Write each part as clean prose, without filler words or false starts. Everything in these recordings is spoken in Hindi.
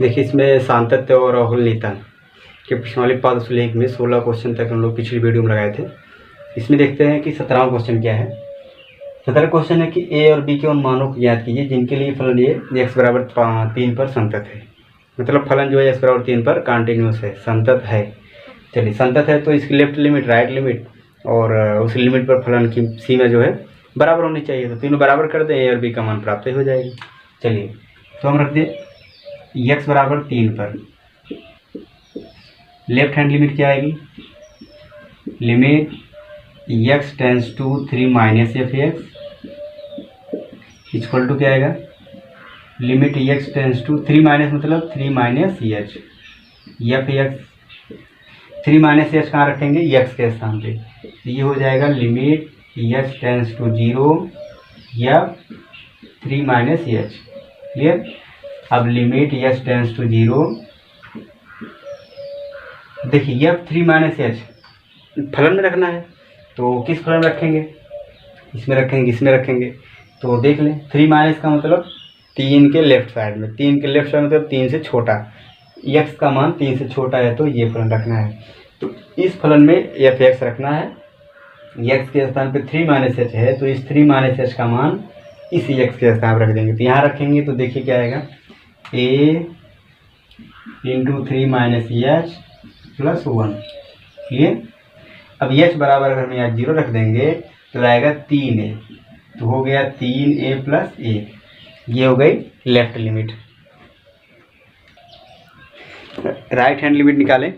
देखिए इसमें सातत्य और राहुल नीतन के पिछले वाले पाद सुलेख में 16 क्वेश्चन तक हम लोग पिछली वीडियो में लगाए थे। इसमें देखते हैं कि 17वां क्वेश्चन क्या है। 17वां क्वेश्चन है कि ए और बी के उन मानों को ज्ञात कीजिए जिनके लिए फलन ये x बराबर 3 पर संतत है। मतलब फलन जो है x बराबर 3 पर कॉन्टिन्यूस है, संतत है। चलिए संतत है तो इसकी लेफ्ट लिमिट, राइट लिमिट और उस लिमिट पर फलन की सीमा जो है बराबर होनी चाहिए। तो तीनों बराबर कर दें, ए और बी का मान प्राप्त हो जाएगी। चलिए तो हम रख दें x बराबर 3 पर लेफ्ट हैंड लिमिट क्या आएगी, limit x tends to 3 minus f x equal to क्या आएगा, limit x tends to 3 minus मतलब 3 minus h f x. 3 minus h कहाँ रखेंगे, x के स्थान पे। ये हो जाएगा limit x tends to 0 f 3 minus h. Clear. अब लिमिट x टेंस टू 0, देखिए एफ 3 माइनस एच फलन में रखना है तो किस फलन में रखेंगे, इसमें रखेंगे, इसमें रखेंगे। तो देख लें 3 माइनस का मतलब 3 के लेफ्ट साइड में, 3 के लेफ्ट साइड मतलब 3 से छोटा, x का मान 3 से छोटा है तो ये फलन रखना है। तो इस फलन में एफ एक्स रखना है, x के स्थान पे 3 माइनस एच है तो इस 3 माइनस एच का मान इसी x के स्थान पर रख देंगे। तो यहाँ रखेंगे तो देखिए क्या आएगा, a into 3 minus H plus 1। Clear. अब h बराबर अगर हम यहाँ 0 रख देंगे तो आएगा 3a, तो हो गया 3a प्लस 1। ये हो गई left limit. Right hand limit निकालें।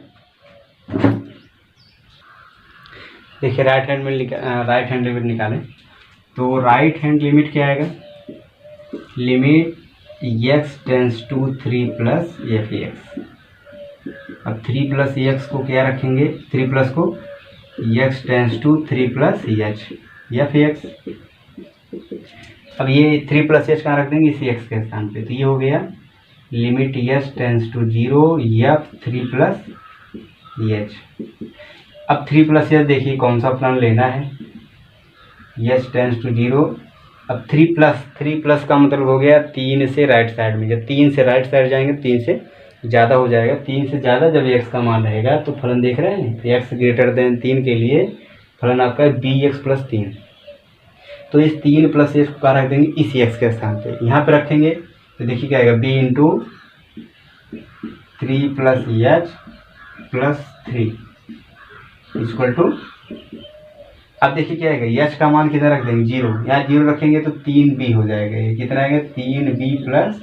देखिए राइट हैंड लिमिट निकालें तो राइट हैंड लिमिट क्या आएगा, limit x tends to 3 plus f x. अब 3 प्लस एक्स को क्या रखेंगे, 3 प्लस को x tends to 3 plus h f x. अब ये 3 प्लस एच कहाँ रख देंगे, इसी x के स्थान पे। तो ये हो गया limit x tends to 0 f 3 plus h. अब 3 प्लस एच देखिए कौन सा फलन लेना है, x टेंस टू 0। अब 3 प्लस का मतलब हो गया 3 से राइट साइड में, जब 3 से राइट साइड जाएंगे 3 से ज़्यादा हो जाएगा। 3 से ज़्यादा जब x का मान रहेगा तो फलन देख रहे हैं x ग्रेटर देन 3 के लिए फलन आपका है bx प्लस 3। तो इस 3 प्लस एच को कहाँ रख देंगे, इसी x के स्थान पे यहाँ पे रखेंगे। तो देखिए क्या आएगा, b into 3 plus h plus 3 equal to, अब देखिए क्या आएगा, एच का मान कितना रख देंगे 0, यहाँ 0 रखेंगे तो 3b हो जाएगा। ये कितना आएगा, 3b प्लस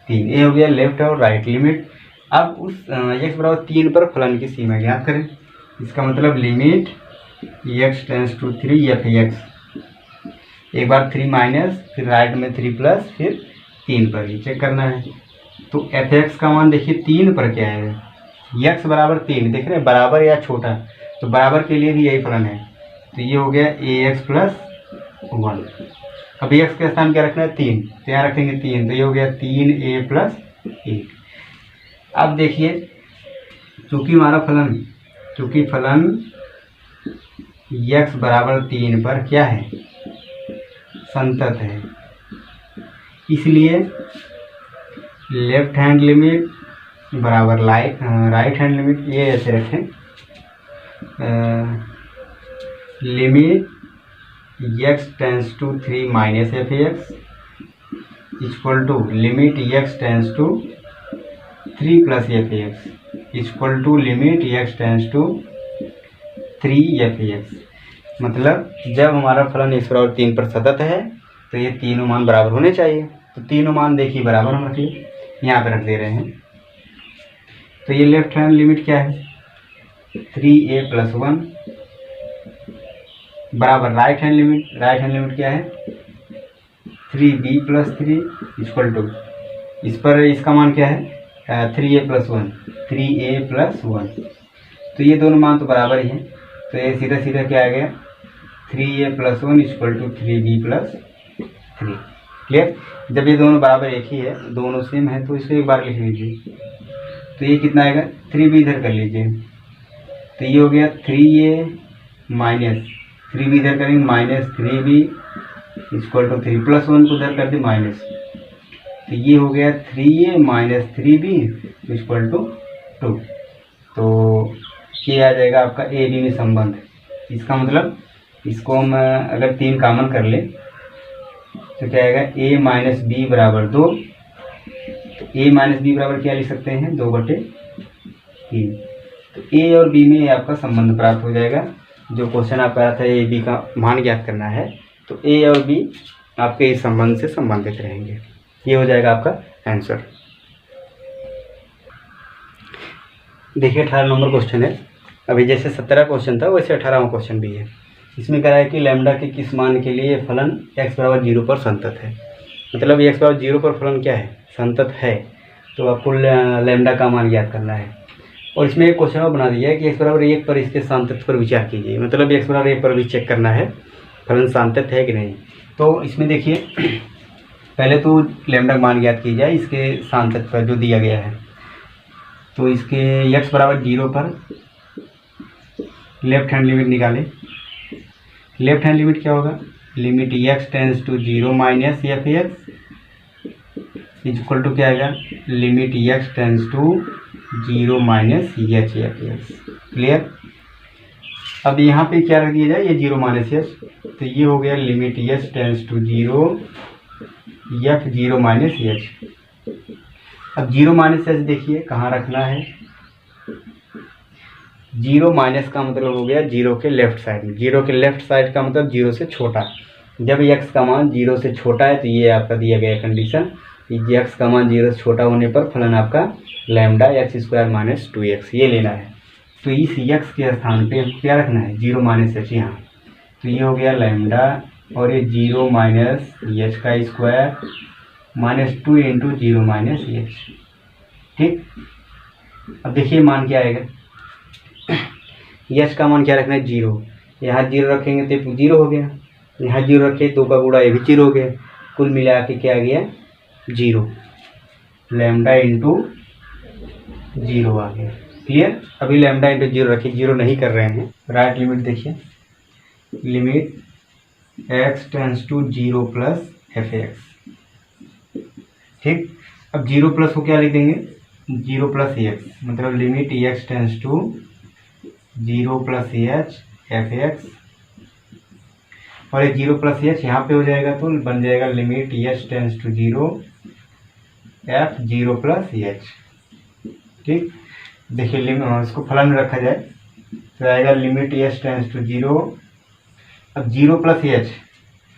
3। ये हो गया लेफ्ट और राइट लिमिट। अब उस x बराबर 3 पर फलन की सीमा ज्ञात करें। इसका मतलब limit x tends to 3 f x, एक बार 3 माइनस फिर राइट में 3 प्लस फिर 3 पर ही चेक करना है। तो एफ एक्स का मान देखिए 3 पर क्या है, x बराबर 3 देख रहे हैं, बराबर या छोटा, तो बराबर के लिए भी यही फलन है। तो ये हो गया ax प्लस 1। अब x के स्थान क्या रखना है, 3, तो यहाँ रखेंगे 3, तो ये हो गया 3a प्लस 1। अब देखिए चूँकि हमारा फलन x बराबर 3 पर क्या है, संतत है, इसलिए लेफ्ट हैंड लिमिट बराबर राइट हैंड लिमिट, ये ऐसे रखें, limit x tends to 3 minus f x equal to limit x tends to 3 plus f x equal to limit x tends to 3 f x. मतलब जब हमारा फलन x बराबर 3 पर सतत है तो ये तीनों मान बराबर होने चाहिए। तो तीनों मान देखिए बराबर हम रख लिए, यहाँ पे रख दे रहे हैं। तो ये लेफ्ट हैंड लिमिट क्या है, 3a प्लस 1 बराबर राइट हैंड लिमिट क्या है, 3b प्लस 3 इक्वल टू, इस पर इसका मान क्या है, 3a प्लस 1, 3a प्लस 1। तो ये दोनों मान तो बराबर ही हैं, तो ये सीधा सीधा क्या आ गया, 3a plus 1 equal to 3b plus 3। Clear. जब ये दोनों बराबर एक ही है, दोनों सेम है, तो इसको एक बार लिख लीजिए। तो ये कितना आएगा, 3b इधर कर लीजिए, तो ये हो गया 3a माइनस 3b इधर करेंगे minus 3b equal to 3 plus 1 को उधर कर दी माइनस, तो ये हो गया 3a minus 3b equal to 2। तो ये आ जाएगा आपका ए बी में संबंध। इसका मतलब इसको हम अगर 3 कॉमन कर ले तो क्या आएगा, a माइनस बी बराबर 2। तो a माइनस बी बराबर क्या लिख सकते हैं, 2/3। तो a और b में आपका संबंध प्राप्त हो जाएगा। जो क्वेश्चन आपका आया था a b का मान ज्ञात करना है, तो a और b आपके इस संबंध से संबंधित रहेंगे। ये हो जाएगा आपका आंसर। देखिए 18 नंबर क्वेश्चन है। अभी जैसे 17 क्वेश्चन था वैसे 18वां क्वेश्चन भी है। इसमें कह रहा है कि लैम्डा के किस मान के लिए फलन x बराबर 0 पर संतत है। मतलब x बराबर 0 पर फलन क्या है, संतत है। तो आपको लैम्डा का मान ज्ञात करना है। और इसमें एक क्वेश्चन और बना दिया है कि x बराबर 1 पर इसके सांतत्य पर विचार कीजिए। मतलब x बराबर 1 पर भी चेक करना है फलन सांतत्य है कि नहीं। तो इसमें देखिए पहले तो लैम्डा का मान ज्ञात की जाए इसके सांतत्य पर जो दिया गया है। तो इसके x बराबर 0 पर लेफ्ट हैंड लिमिट निकालें। लेफ्ट हैंड लिमिट क्या होगा, limit x tends to 0 minus f x equal to क्या आएगा, limit x tends to 0 minus h f x. Clear. अब यहाँ पे क्या रख दिया जाए, ये 0 माइनस एच, तो ये हो गया limit x tends to 0 f 0 minus h. अब 0 माइनस एच देखिए कहाँ रखना है, 0 माइनस का मतलब हो गया 0 के लेफ्ट साइड में। 0 के लेफ्ट साइड का मतलब 0 से छोटा। जब x का मान 0 से छोटा है तो ये आपका दिया गया कंडीशन कि x का मान 0 से छोटा होने पर फलन आपका lambda x square minus 2x ये लेना है। तो इस x के स्थान पे क्या रखना है, 0 माइनस एच यहाँ। तो ये हो गया लैम्डा और ये 0 माइनस एच का square minus 2 into 0 minus h. ठीक। अब देखिए मान क्या आएगा, एच का मान क्या रखना है, 0। यहाँ 0 रखेंगे तो 0 हो गया, यहाँ 0 रखे 2 का गुणा ये भी 0 हो गया। कुल मिला के क्या आ गया, 0 लैम्डा इंटू 0 आ गया। क्लियर। अभी लैम्डा इंटू 0 रखिए, 0 नहीं कर रहे हैं। राइट लिमिट देखिए, limit x tends to 0 plus f x. ठीक। अब 0 प्लस को क्या लिख देंगे, 0 प्लस एक्स, मतलब limit x tends to 0 plus h f x. और ये 0 प्लस एच यहाँ पे हो जाएगा तो बन जाएगा limit h tends to 0 f 0 plus h. ठीक। देखिए इसको फलन में रखा जाए तो आएगा लिमिट एच टेंस टू 0। अब 0 प्लस एच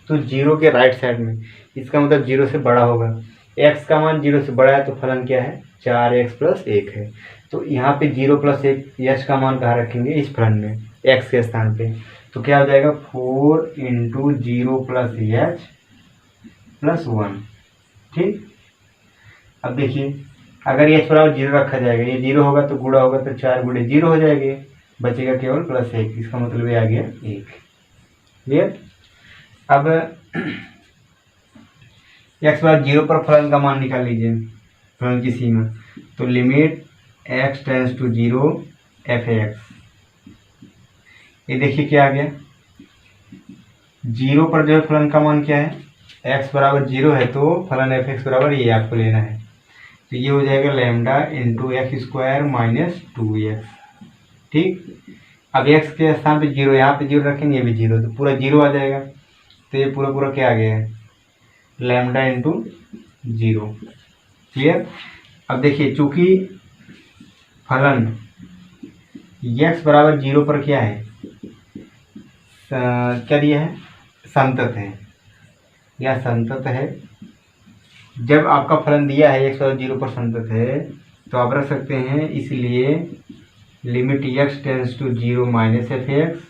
तो 0 के राइट साइड में, इसका मतलब 0 से बड़ा होगा। x का मान 0 से बड़ा है तो फलन क्या है, 4x प्लस 1 है। तो यहाँ पे 0 प्लस 1 एच का मान कहाँ रखेंगे, इस फलन में x के स्थान पे। तो क्या हो जाएगा 4 इंटू 0 प्लस एच प्लस 1। ठीक। अब देखिए अगर एच बराबर 0 रखा जाएगा, ये 0 होगा तो गुणा होगा तो 4 गुणे 0 हो जाएंगे, बचेगा केवल प्लस 1। इसका मतलब ये आ गया 1। क्लियर। अब x बराबर 0 पर फलन का मान निकाल लीजिए, फलन की सीमा। तो limit x tends to 0 f x. ये देखिए क्या आ गया, 0 पर जो है फलन का मान क्या है, x बराबर 0 है तो फलन एफ एक्स बराबर ये आपको लेना है। तो ये हो जाएगा lambda into x square minus 2x। ठीक। अब x के स्थान पे 0, यहाँ पे 0 रखेंगे, ये भी 0, तो पूरा 0 आ जाएगा। तो ये पूरा क्या आ गया है, लैम्डा इंटू 0। क्लियर। अब देखिए चूंकि फलन x बराबर 0 पर क्या है, क्या दिया है, संतत है या संतत है। जब आपका फलन दिया है x बराबर 0 पर संतत है तो आप रख सकते हैं, इसलिए limit x tends to 0 minus f x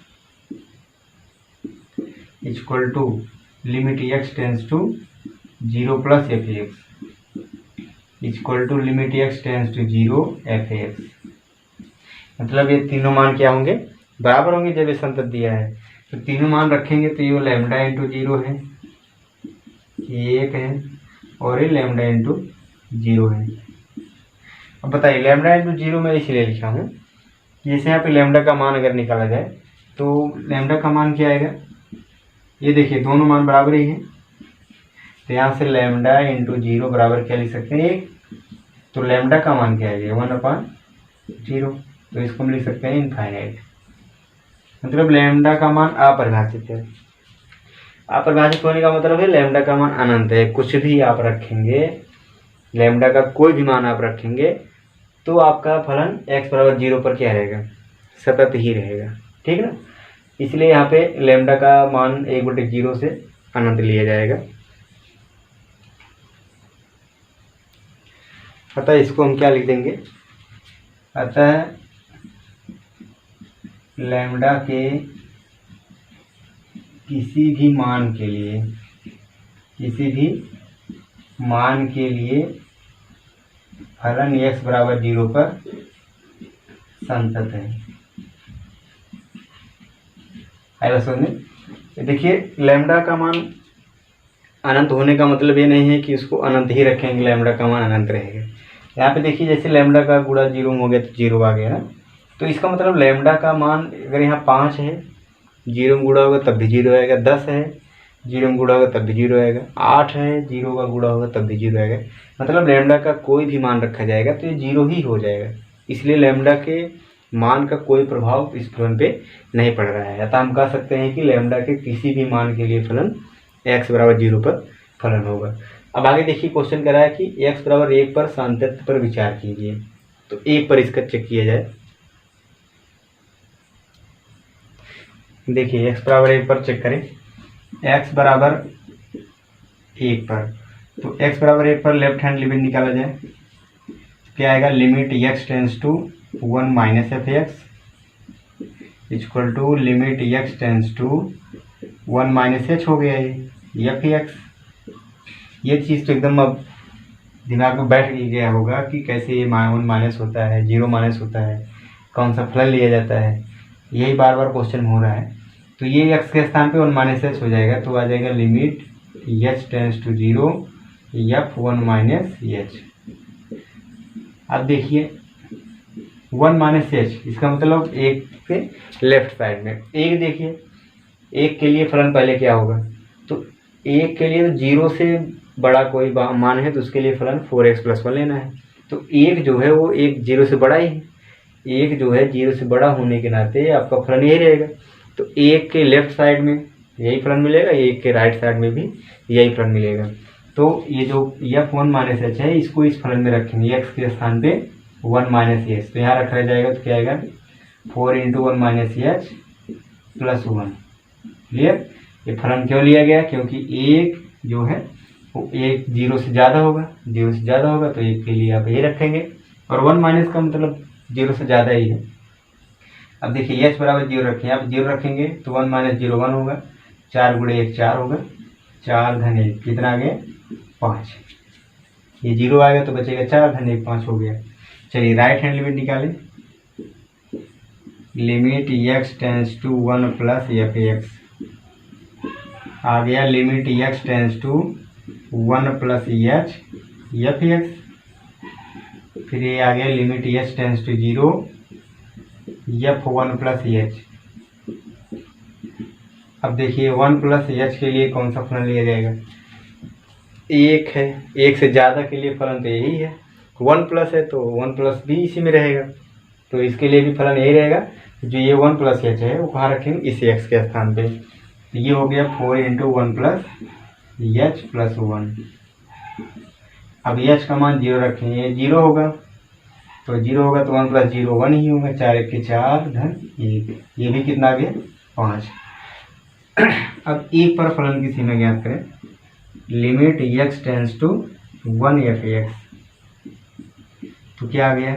equal to limit x tends to 0 plus f x equal to limit x tends to 0 f x. मतलब ये तीनों मान क्या होंगे, बराबर होंगे। जब ये संतत दिया है तो तीनों मान रखेंगे तो ये लैम्डा इंटू 0 है, ये 1 है, और ये लैम्डा इंटू 0 है। अब बताइए लैम्डा इंटू 0 मैं इसलिए लिखा हूँ, जैसे यहाँ पे लैम्डा का मान अगर निकाला जाए तो लैम्डा का मान क्या आएगा, ये देखिए दोनों मान बराबर ही है। तो यहाँ से लैम्डा इंटू जीरो बराबर क्या लिख सकते हैं 1। तो लैम्डा का मान क्या है 1/0, तो इसको हम लिख सकते हैं इनफाइनाइट। मतलब लैम्डा का मान अपरिभाषित है। अपरिभाषित होने का मतलब है लैम्डा का मान अनंत है। कुछ भी आप रखेंगे, लैम्डा का कोई भी मान आप रखेंगे तो आपका फलन x=0 पर क्या रहेगा, सतत ही रहेगा। ठीक है ना, इसलिए यहाँ पे लैम्डा का मान 1/0 से अनंत लिया जाएगा। अतः इसको हम क्या लिख देंगे, अतः लैम्डा के किसी भी मान के लिए फलन x=0 पर संतत है। आएगा समझ में। देखिए लैम्डा का मान अनंत होने का मतलब ये नहीं है कि उसको अनंत ही रखेंगे, लैम्डा का मान अनंत रहेगा। यहाँ पे देखिए जैसे लैम्डा का गुणा 0 हो गया तो 0 आ गया ना, तो इसका मतलब लैम्डा का मान अगर यहाँ 5 है, 0 में गुणा होगा तब भी 0 आएगा, 10 है 0 में गुणा होगा तब भी 0 आएगा, 8 है 0 का गुणा होगा तब भी 0 आएगा। मतलब लैम्डा का कोई भी मान रखा जाएगा तो ये 0 ही हो जाएगा। इसलिए लैम्डा के मान का कोई प्रभाव इस फलन पे नहीं पड़ रहा है। अतः हम कह सकते हैं कि लैम्डा के किसी भी मान के लिए फलन x=0 पर फलन होगा। अब आगे देखिए क्वेश्चन करा है कि x=1 पर सातत्य पर विचार कीजिए। तो 1 पर इसका चेक किया जाए। देखिए x=1 पर चेक करें, x=1 पर, तो x=1 पर लेफ्ट हैंड लिमिट निकाला जाए, क्या आएगा, limit x tends to 1 - f(x) equal to limit x tends to 1 - h हो गया ये f(x). ये चीज़ तो एकदम अब दिमाग में बैठ गया होगा कि कैसे ये 1 - होता है, 0 - होता है, कौन सा फलन लिया जाता है, यही बार बार क्वेश्चन हो रहा है। तो ये x के स्थान पे 1 - h हो जाएगा, तो आ जाएगा limit h tends to 0 f(1 - h)। अब देखिए 1 - h इसका मतलब 1 से लेफ्ट साइड में 1, देखिए 1 के लिए फलन पहले क्या होगा, तो 1 के लिए 0 से बड़ा कोई मान है तो उसके लिए फलन 4x+1 लेना है। तो 1 जो है वो 1 0 से बड़ा ही है, 1 जो है 0 से बड़ा होने के नाते आपका फलन यही रहेगा। तो 1 के लेफ्ट साइड में यही फलन मिलेगा, 1 के राइट साइड में भी यही फलन मिलेगा। तो ये जो f(1 - h) है इसको इस फलन में रखेंगे, x के स्थान पे 1 - h, तो यहाँ रखा जाएगा तो क्या आएगा 4 × 1 - h + 1। क्लियर। ये फलन क्यों लिया गया, क्योंकि 1 जो है वो 1 0 से ज़्यादा होगा, 0 से ज़्यादा होगा तो 1 के लिए आप ये रखेंगे, और 1 - का मतलब 0 से ज़्यादा ही है। अब देखिए h=0 रखें, आप 0 रखेंगे तो 1 - 0 1 होगा, 4 × 1 4 होगा, 4 × 1 कितना आ गया 5। ये 0 आएगा तो बचेगा 4 × 1 5 हो गया। चलिए राइट हैंड लिमिट निकालें, limit x tends to 1 + f(x) आ गया, limit x tends to 1 + h f(x), फिर ये आ गया limit h tends to 0 f(1 + h)। अब देखिए 1 + h के लिए कौन सा फलन लिया जाएगा, 1 है, 1 से ज़्यादा के लिए फलन तो यही है, 1+ है तो 1+ भी इसी में रहेगा, तो इसके लिए भी फलन यही रहेगा। जो ये 1 + h है वो कहाँ रखेंगे, इसी x के स्थान पे। तो ये हो गया 4 × 1 + h + 1। अब h का मान 0 रखेंगे, ये 0 होगा, तो 0 होगा तो 1 + 0 1 ही होगा, 4 × 1 4 धन 1, ये भी कितना आ गया 5। अब 1 पर फलन की सीमा ज्ञात करें, limit x tends to 1 f(x), तो क्या आ गया।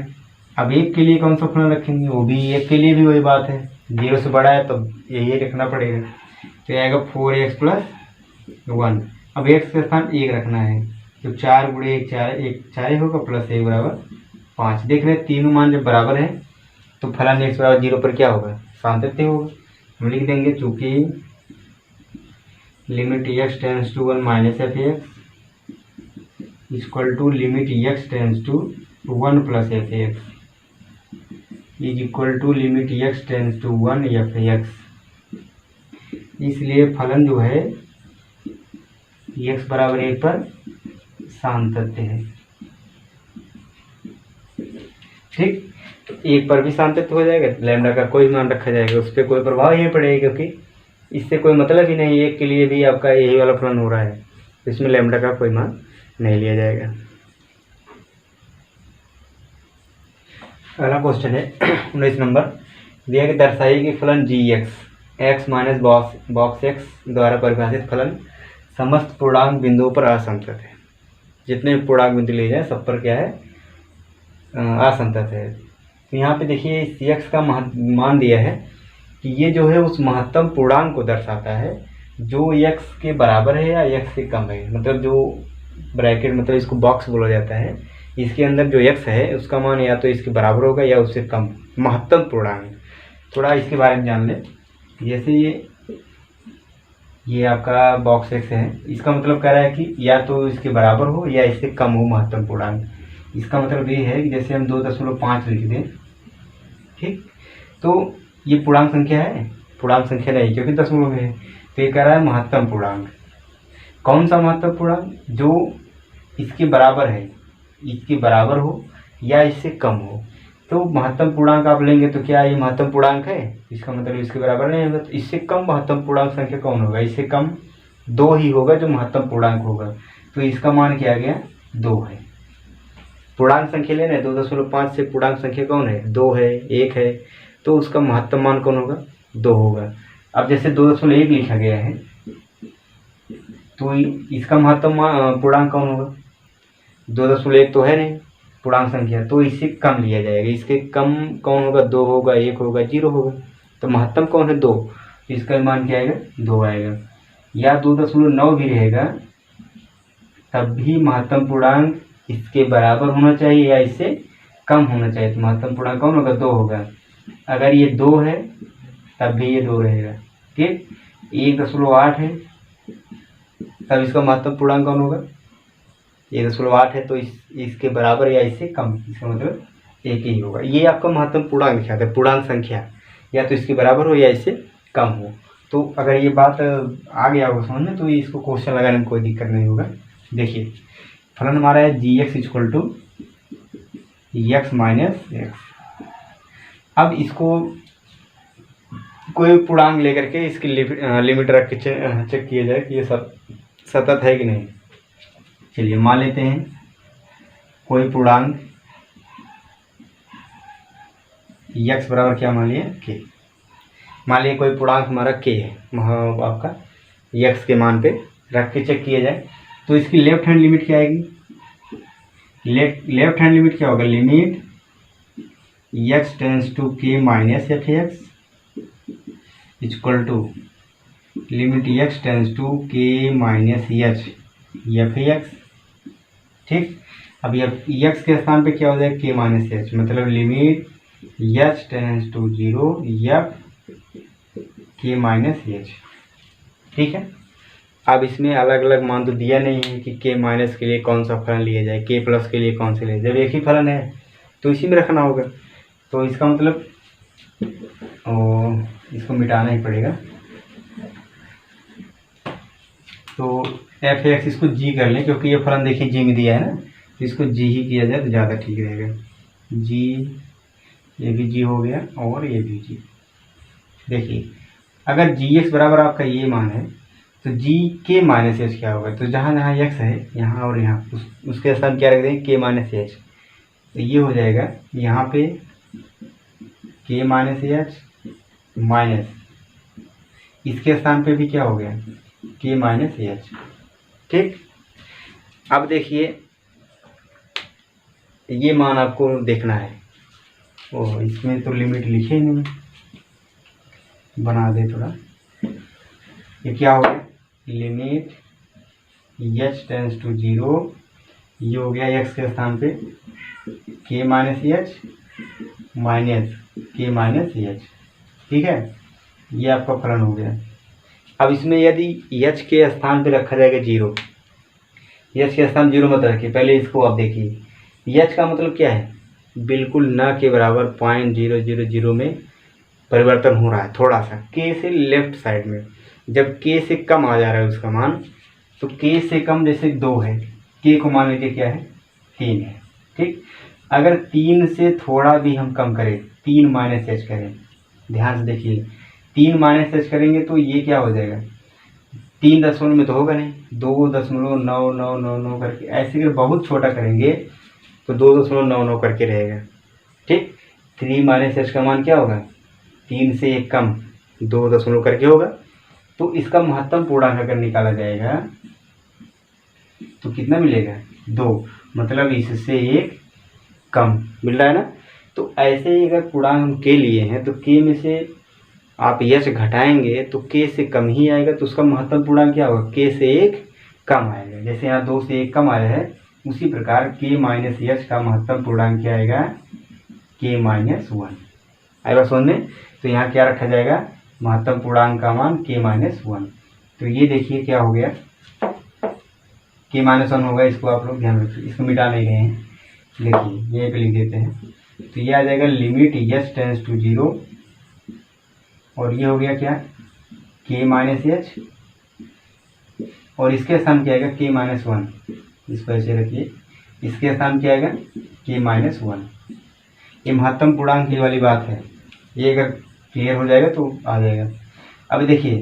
अब 1 के लिए कौन सा फलन रखेंगे, वो भी 1 के लिए भी वही बात है, 0 से बड़ा है तो यही रखना पड़ेगा, तो आएगा 4x + 1। अब x के स्थान 1 रखना है, तो 4 × 1 4 1 4 ही होगा, +1 = 5। देख रहे हैं तीनों मान जब बराबर है तो फलन x=0 पर क्या होगा, सातत्य होगा। हम लिख देंगे चूँकि limit x tends to 1 - f(x) equal to limit x tends to 1 + f(x) is equal to limit x tends to 1 f(x), इसलिए फलन जो है x बराबर 1 पर सातत्य है। ठीक, तो 1 पर भी सातत्य हो जाएगा, लैम्डा का कोई मान रखा जाएगा, उस पर कोई प्रभाव ही नहीं पड़ेगा, क्योंकि इससे कोई मतलब ही नहीं, 1 के लिए भी आपका यही वाला फलन हो रहा है, तो इसमें लैम्डा का कोई मान नहीं लिया जाएगा। अगला क्वेश्चन है 19 नंबर, दिया कि दर्शाइए कि फलन जी एक्स माइनस बॉक्स एक्स द्वारा परिभाषित फलन समस्त पूर्णांक बिंदुओं पर असंतत है। जितने पूर्णांक बिंदु लिए जाए सब पर क्या है, असंतत है। तो यहाँ पे देखिए इस एक्स का मान दिया है कि ये जो है उस महत्तम पूर्णांक को दर्शाता है जो एक्स के बराबर है या एक्स से कम है, मतलब जो ब्रैकेट मतलब इसको बॉक्स बोला जाता है, इसके अंदर जो एक्स है उसका मान या तो इसके बराबर होगा या उससे कम, महत्तम पूर्णांक। थोड़ा इसके बारे में जान लें। जैसे ये आपका बॉक्स एक्स है, इसका मतलब कह रहा है कि या तो इसके बराबर हो या इससे कम हो महत्तम पूर्णांक। इसका मतलब ये है कि जैसे हम 2.5 लिख दें, ठीक, तो ये पूर्णांक संख्या है, पूर्णांक संख्या नहीं क्योंकि दशमलव में है, तो ये कह रहा है महत्तम पूर्णांक। कौन सा महत्तम पूर्णांक? जो इसके बराबर है, इसके बराबर हो या इससे कम हो। तो महत्तम पूर्णांक आप लेंगे तो क्या ये महत्तम पूर्णांक है? इसका मतलब इसके बराबर नहीं होगा। तो इससे कम महत्तम पूर्णांक संख्या कौन होगा? इससे कम 2 ही होगा जो महत्तम पूर्णांक होगा। तो इसका मान क्या आ गया? 2 है। पूर्णांक संख्या लेना है, 2.5 से पूर्णांक संख्या कौन है? 2 है, 1 है, तो उसका महत्तम मान कौन होगा? 2 होगा। अब जैसे 2.1 लिखा गया है तो इसका महत्तम पूर्णांक कौन होगा? 2.1 तो है नहीं पूर्णांक संख्या, तो इससे कम लिया जाएगा। इसके कम कौन होगा? 2 होगा, 1 होगा, 0 होगा। तो महत्तम कौन है? 2। तो इसका मान क्या आएगा? 2 आएगा। या 2.9 भी रहेगा तब भी महत्तम पूर्णांक इसके बराबर होना चाहिए या इससे कम होना चाहिए। तो महत्तम पूर्णांक कौन होगा? 2 होगा। अगर ये 2 है तब भी ये 2 रहेगा। ठीक, 1.8 है तब इसका महत्तम पूर्णांक कौन होगा? 1.8 है तो इसके बराबर या इससे कम, इसका मतलब 1 ही होगा। ये आपका महत्तम पूर्णांक दिखाता है, पूर्णांक संख्या या तो इसके बराबर हो या इससे कम हो। तो अगर ये बात आ गया होगा समझ में तो ये इसको क्वेश्चन लगाने में कोई दिक्कत नहीं होगा। देखिए फलन हमारा है g x equal to x minus x. अब इसको कोई पूर्णांक लेकर के इसकी लिमिट रख के चेक किया जाए कि ये सब सतत है कि नहीं। चलिए मान लेते हैं कोई पूर्णांक x बराबर क्या मान लिया? k। मान लिया कोई पूर्णांक हमारा k है, आपका x के मान पे रख के चेक किया जाए तो इसकी लेफ्ट हैंड लिमिट क्या आएगी? लेफ्ट हैंड लिमिट क्या होगा? Limit x tends to k minus f x equal to limit x tends to k minus h f x. ठीक, अब x के स्थान पे क्या हो जाएगा? k माइनस एच, मतलब limit h tends to 0 f k minus h. ठीक है, अब इसमें अलग अलग मान तो दिया नहीं है कि k माइनस के लिए कौन सा फलन लिया जाए, k प्लस के लिए कौन से लिया जाए। जब एक ही फलन है तो इसी में रखना होगा। तो इसका मतलब इसको मिटाना ही पड़ेगा। तो एफ एक्स इसको जी कर लें क्योंकि ये फलन देखिए जी में दिया है ना, तो इसको जी ही किया जाए तो ज़्यादा ठीक रहेगा। जी, ये भी जी हो गया और ये भी जी। देखिए अगर जी एक्स बराबर आपका ये मान है तो जी के माइनस एच क्या होगा? तो जहाँ जहाँ एक्स है यहाँ और यहाँ उसके स्थान क्या रख देंगे? के माइनस एच। तो ये हो जाएगा यहाँ पे के माइनस एच माइनस इसके स्थान पे भी क्या हो गया? के माइनस एच। ठीक, अब देखिए ये मान आपको देखना है। ओह, इसमें तो लिमिट लिखे नहीं, बना दे थोड़ा। ये क्या हो गया? लिमिट h टेंस टू 0, ये हो गया x के स्थान पे k माइनस एच माइनस के माइनस एच। ठीक है, ये आपका फलन हो गया। अब इसमें यदि h के स्थान पे रखा जाएगा 0, h के स्थान 0 मत रखिए, पहले इसको आप देखिए। h का मतलब क्या है? बिल्कुल न के बराबर 0.000 में परिवर्तन हो रहा है थोड़ा सा, k से लेफ्ट साइड में। जब k से कम आ जा रहा है उसका मान तो k से कम जैसे 2 है, k को मान लीजिए क्या है 3 है, ठीक। अगर 3 से थोड़ा भी हम कम करें, 3 माइनस एच करें, ध्यान से देखिए 3 माइनस एच करेंगे तो ये क्या हो जाएगा, 3 दशमलव में तो होगा नहीं, 2.99999 करके, ऐसे अगर बहुत छोटा करेंगे तो 2.99 करके रहेगा, ठीक। 3 माइनस एच का मान क्या होगा, 3 से 1 कम 2 दशमलव करके होगा। तो इसका महत्तम पूर्णांक अगर निकाला जाएगा तो कितना मिलेगा 2, मतलब इससे 1 कम मिल रहा है ना। तो ऐसे ही अगर पूर्णांक हम के लिए हैं तो के में से आप यश घटाएंगे तो के से कम ही आएगा, तो उसका महत्तम पूर्णांक क्या होगा, के से 1 कम आएगा। जैसे यहाँ 2 से 1 कम आया है, उसी प्रकार के माइनस यश का महत्तम पूर्णांक क्या आएगा, के माइनस 1 आएगा समझ में। तो यहाँ क्या रखा जाएगा, महत्तम पूर्णांक का मान के माइनस 1। तो ये देखिए क्या हो गया, के माइनस 1 होगा, इसको आप लोग ध्यान रखिए, इसको मिटा नहीं रहे हैं, देखिए ये पे लिख देते हैं। तो ये आ जाएगा लिमिट यच टेंस टू 0, और ये हो गया क्या, के माइनस एच, और इसके स्थान क्या आएगा के माइनस 1, इसको ऐसे रखिए, इसके स्थान क्या आएगा के माइनस 1। ये महत्तम पूर्णांक की वाली बात है, ये अगर क्लियर हो जाएगा तो आ जाएगा। अब देखिए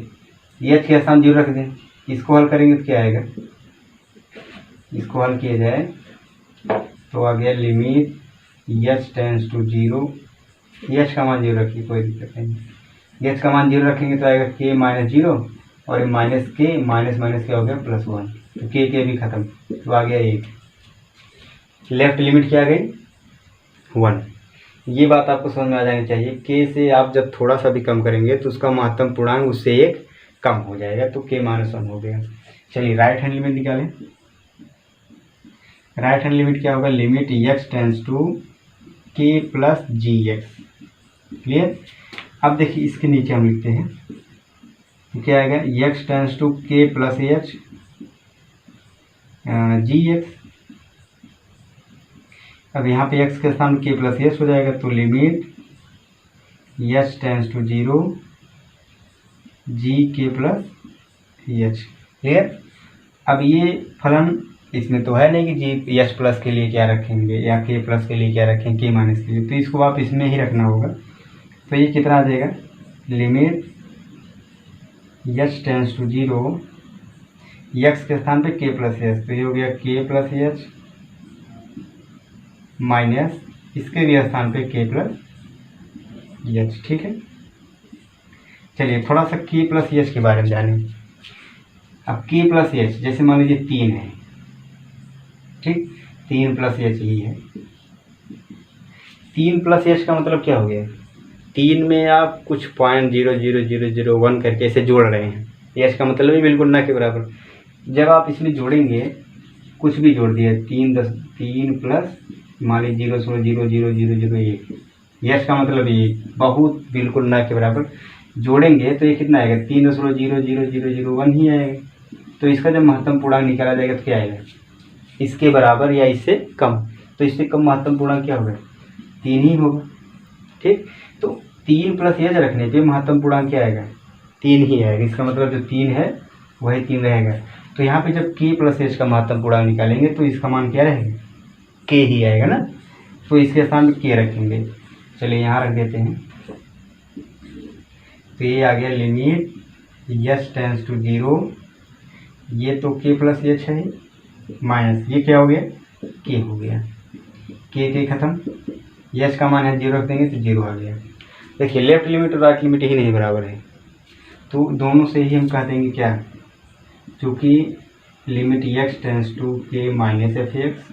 एच के स्थान 0 रख दें, इसको हल करेंगे तो क्या आएगा, इसको हल किया जाए तो आ गया limit h tends to 0, h का मान 0 रखिए, कोई दिक्कत नहीं। एच का मान 0 रखेंगे तो आएगा के माइनस 0, और ये माइनस के माइनस माइनस क्या हो गया +1, तो के भी खत्म, तो आ गया 1। लेफ्ट लिमिट क्या आ गई 1। ये बात आपको समझ में आ जानी चाहिए, के से आप जब थोड़ा सा भी कम करेंगे तो उसका महत्तम पूर्णांक उससे 1 कम हो जाएगा, तो के माइनस 1 हो गया। चलिए राइट हैंड लिमिट निकालें। राइट हैंड लिमिट क्या होगा, limit x tends to k plus ji x, clear. अब देखिए इसके नीचे हम लिखते हैं तो क्या आएगा, x tends to k plus H G x. अब यहाँ पे x के स्थान के प्लस एच हो जाएगा, तो लिमिट एच टेंस टू 0 जी के प्लस एच, क्लियर। अब ये फलन इसमें तो है नहीं कि जी एच प्लस के लिए क्या रखेंगे या के प्लस के लिए क्या रखेंगे, के माइनस के लिए, तो इसको आप इसमें ही रखना होगा। तो ये कितना आ जाएगा, limit h tends to 0 x के स्थान पे के प्लस एच, तो ये हो गया के प्लस एच माइनस इसके भी स्थान पे के प्लस एच, ठीक है। चलिए थोड़ा सा के प्लस एच के बारे में जानें। अब के प्लस एच जैसे मान लीजिए 3 है, ठीक, 3 प्लस एच ही है। 3 प्लस एच का मतलब क्या हो गया, 3 में आप कुछ 0.00001 करके ऐसे जोड़ रहे हैं, एच का मतलब ही बिल्कुल ना के बराबर। जब आप इसमें जोड़ेंगे कुछ भी जोड़ दिया, 3 प्लस मान लीजिए 0.00001, एच का मतलब ये बहुत बिल्कुल ना के बराबर जोड़ेंगे तो ये कितना आएगा, 3.00001 ही आएगा। तो इसका जब महत्तम पूर्णांक निकाला जाएगा तो क्या आएगा, इसके बराबर या इससे कम, तो इससे कम महत्तम पूर्णांक क्या होगा, 3 ही होगा, ठीक। तो 3 प्लस एच रखने पे महत्तम पूर्णांक क्या आएगा, 3 ही आएगा। इसका मतलब जो 3 है वही 3 रहेगा। तो यहाँ पे जब के प्लस एच का महत्तम पूर्णांक निकालेंगे तो इसका मान क्या रहेगा, के ही आएगा ना, तो इसके स्थान पे के रखेंगे। चलिए यहाँ रख देते हैं, तो ये आ गया लिमिट एच टेंस टू 0, ये तो के प्लस एच है माइनस ये क्या हो गया, के हो गया, के खत्म, एच का मान है 0 रख देंगे तो 0 आ गया। देखिए लेफ्ट लिमिट और राइट लिमिट ही नहीं बराबर है, तो दोनों से ही हम कह देंगे क्या, चूँकि limit x tends to k minus f x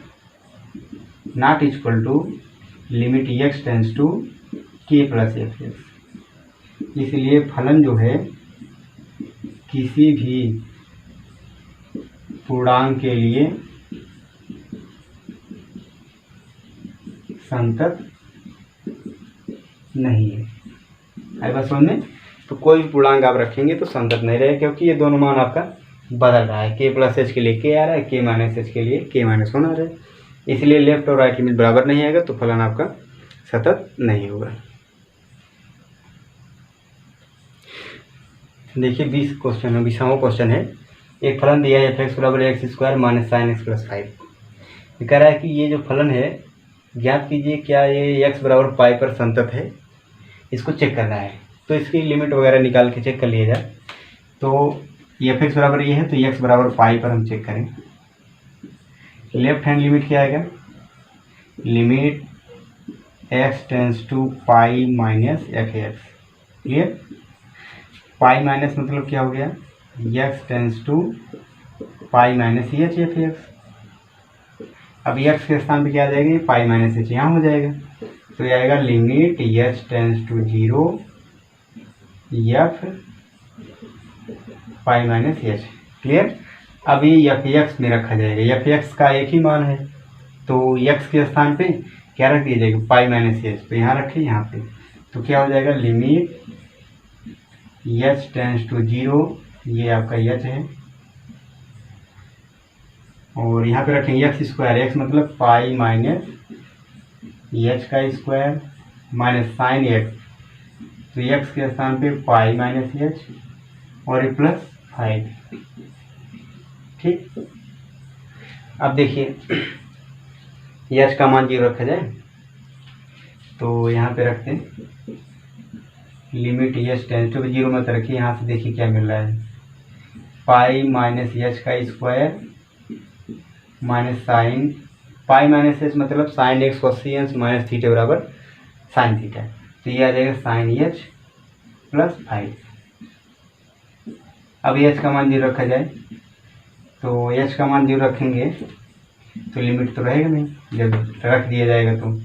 not equal to limit x tends to k plus f x, इसलिए फलन जो है किसी भी पूर्णांक के लिए संतत नहीं है। आई बात समझ में। तो कोई भी पूर्णांक आप रखेंगे तो संतत नहीं रहेगा, क्योंकि ये दोनों मान आपका बदल रहा है, के प्लस एच के लिए के आ रहा है, के माइनस एच के लिए के माइनस 1 आ रहा है, इसलिए लेफ्ट और राइट लिमिट बराबर नहीं आएगा, तो फलन आपका सतत नहीं होगा। देखिए 20वां क्वेश्चन है, एक फलन दिया है f(x) बराबर x square minus sine x plus 5। कह रहा है कि ये जो फलन है ज्ञात कीजिए क्या ये x बराबर पाई पर संतत है, इसको चेक करना है। तो इसकी लिमिट वगैरह निकाल के चेक कर लिया जाए। तो f(x) बराबर ये है तो x बराबर पाई पर हम चेक करें। लेफ्ट हैंड लिमिट क्या आएगा, limit x tends to pi minus f(x). Clear, pi minus मतलब क्या हो गया, x tends to pi minus h f(x). अब x के स्थान पे क्या आ जाएगा, पाई माइनस एच यहाँ हो जाएगा। तो ये आएगा limit h tends to 0 f pi minus h. Clear, अभी f(x) में रखा जाएगा, f(x) का एक ही मान है तो x के स्थान पे क्या रख दिया जाएगा, पाई माइनस एच। तो यहाँ रखें यहाँ पे, तो क्या हो जाएगा लिमिट h टेंस टू 0, ये आपका h है, और यहाँ पे रखेंगे एक्स स्क्वायर, एक्स मतलब पाई माइनस एच का स्क्वायर माइनस साइन एक्स। तो एक्स के स्थान पे पाई माइनस एच और ये प्लस 5। ठीक, अब देखिए एच का मान 0 रखा जाए तो यहाँ पे रखते हैं लिमिट एच टेंस टू 0 मत रखिए, यहाँ से देखिए क्या मिल रहा है, पाई माइनस एच का square minus sine pi minus h मतलब साइन एक्स कोसिएंस माइनस थीटा बराबर साइन थीटा। तो ये आ जाएगा साइन एच प्लस 5। अब एच का मान 0 रखा जाए तो एच का मान 0 रखेंगे तो लिमिट तो रहेगा नहीं, जब रख दिया जाएगा तो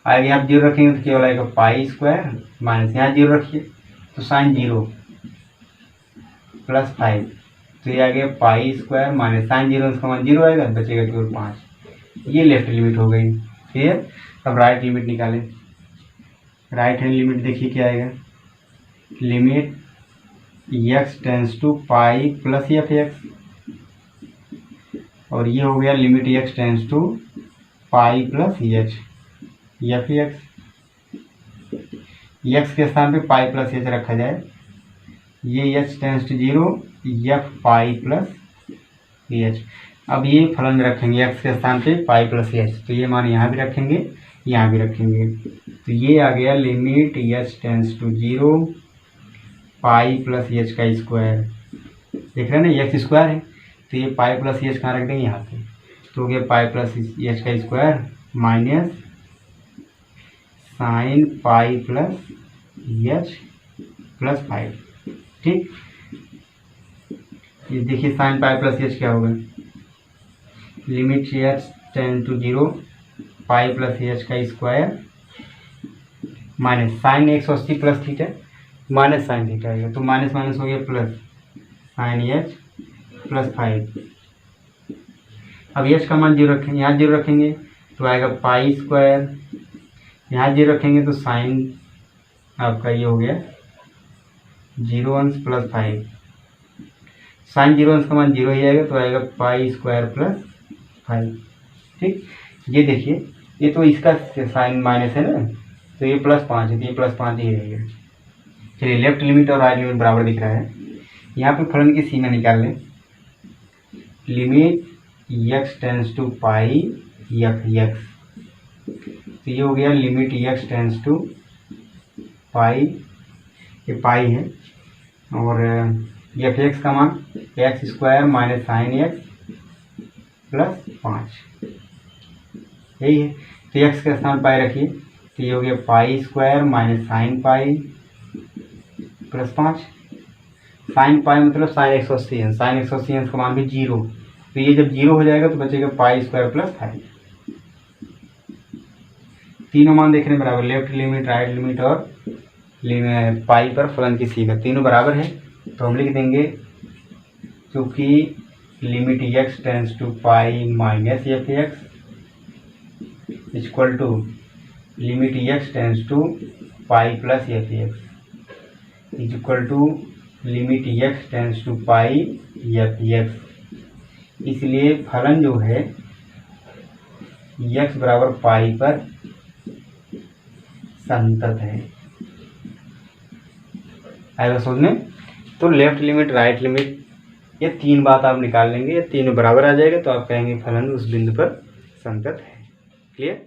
आगे आप 0 रखेंगे तो केवल आएगा पाई स्क्वायर माइनस यहाँ 0 रखिए तो साइन 0 प्लस 5। तो ये आ गया पाई स्क्वायर माइनस साइन 0, उसका मान 0 आएगा, बचेगा केवल 5। ये लेफ्ट लिमिट हो गई। फिर अब राइट लिमिट निकालें। राइट हैंड लिमिट देखिए क्या आएगा, limit x tends to pi plus f(x), और ये हो गया limit x tends to pi plus h f(x). x के स्थान पे पाई प्लस h रखा जाए, ये h tends to 0 f pi plus h। अब ये फलन रखेंगे x के स्थान पे पाई प्लस h, तो ये मान यहाँ भी रखेंगे यहाँ भी रखेंगे। तो ये आ गया limit h tends to 0 pi plus h का स्क्वायर। देख रहे हैं ना x स्क्वायर है तो ये पाई प्लस h कहाँ रख देंगे यहाँ पे, तो हो गया पाई प्लस h का square minus sine pi plus h plus 5। ठीक, ये देखिए साइन पाई प्लस h क्या होगा, limit h tends to 0 pi plus h का square minus sine 180 plus theta minus sine theta आएगा, तो माइनस माइनस हो गया प्लस साइन h प्लस 5। अब h का मान 0 रखेंगे, यहाँ 0 रखेंगे तो आएगा पाई स्क्वायर, यहाँ 0 रखेंगे तो साइन आपका ये हो गया 0 अंश प्लस 5। साइन 0 अंश का मान 0 ही आएगा तो आएगा पाई स्क्वायर प्लस 5। ठीक, ये देखिए ये तो इसका साइन माइनस है ना, तो ये प्लस 5 है तो ये प्लस 5 ही रहेगा। चलिए लेफ्ट लिमिट और राइट लिमिट बराबर दिख रहा है, यहाँ पे फलन की सीमा निकाल लें। Limit x tends to pi f(x), तो ये हो गया limit x tends to pi, ये पाई है, और f(x) का मान x square minus sine x plus 5, यही है। तो x का स्थान पाई रखिए, तो ये हो गया pi square minus sine pi plus 5। Sine pi मतलब साइन 180 है, साइन 180 है का मान भी 0, तो ये जब 0 हो जाएगा तो बचेगा पाई स्क्वायर प्लस 5। तीनों मान देखने बराबर, लेफ्ट लिमिट राइट लिमिट और पाई पर फलन की सीमा तीनों बराबर है, तो हम लिख देंगे क्योंकि limit x tends to pi minus f(x) equal to limit x tends to pi plus f(x) is equal to limit x tends to pi f(x). इसलिए फलन जो है x बराबर पाई पर संतत है। आएगा समझ में। तो लेफ्ट लिमिट राइट लिमिट ये 3 बात आप निकाल लेंगे, ये तीनों बराबर आ जाएगा तो आप कहेंगे फलन उस बिंदु पर संगत है। क्लियर।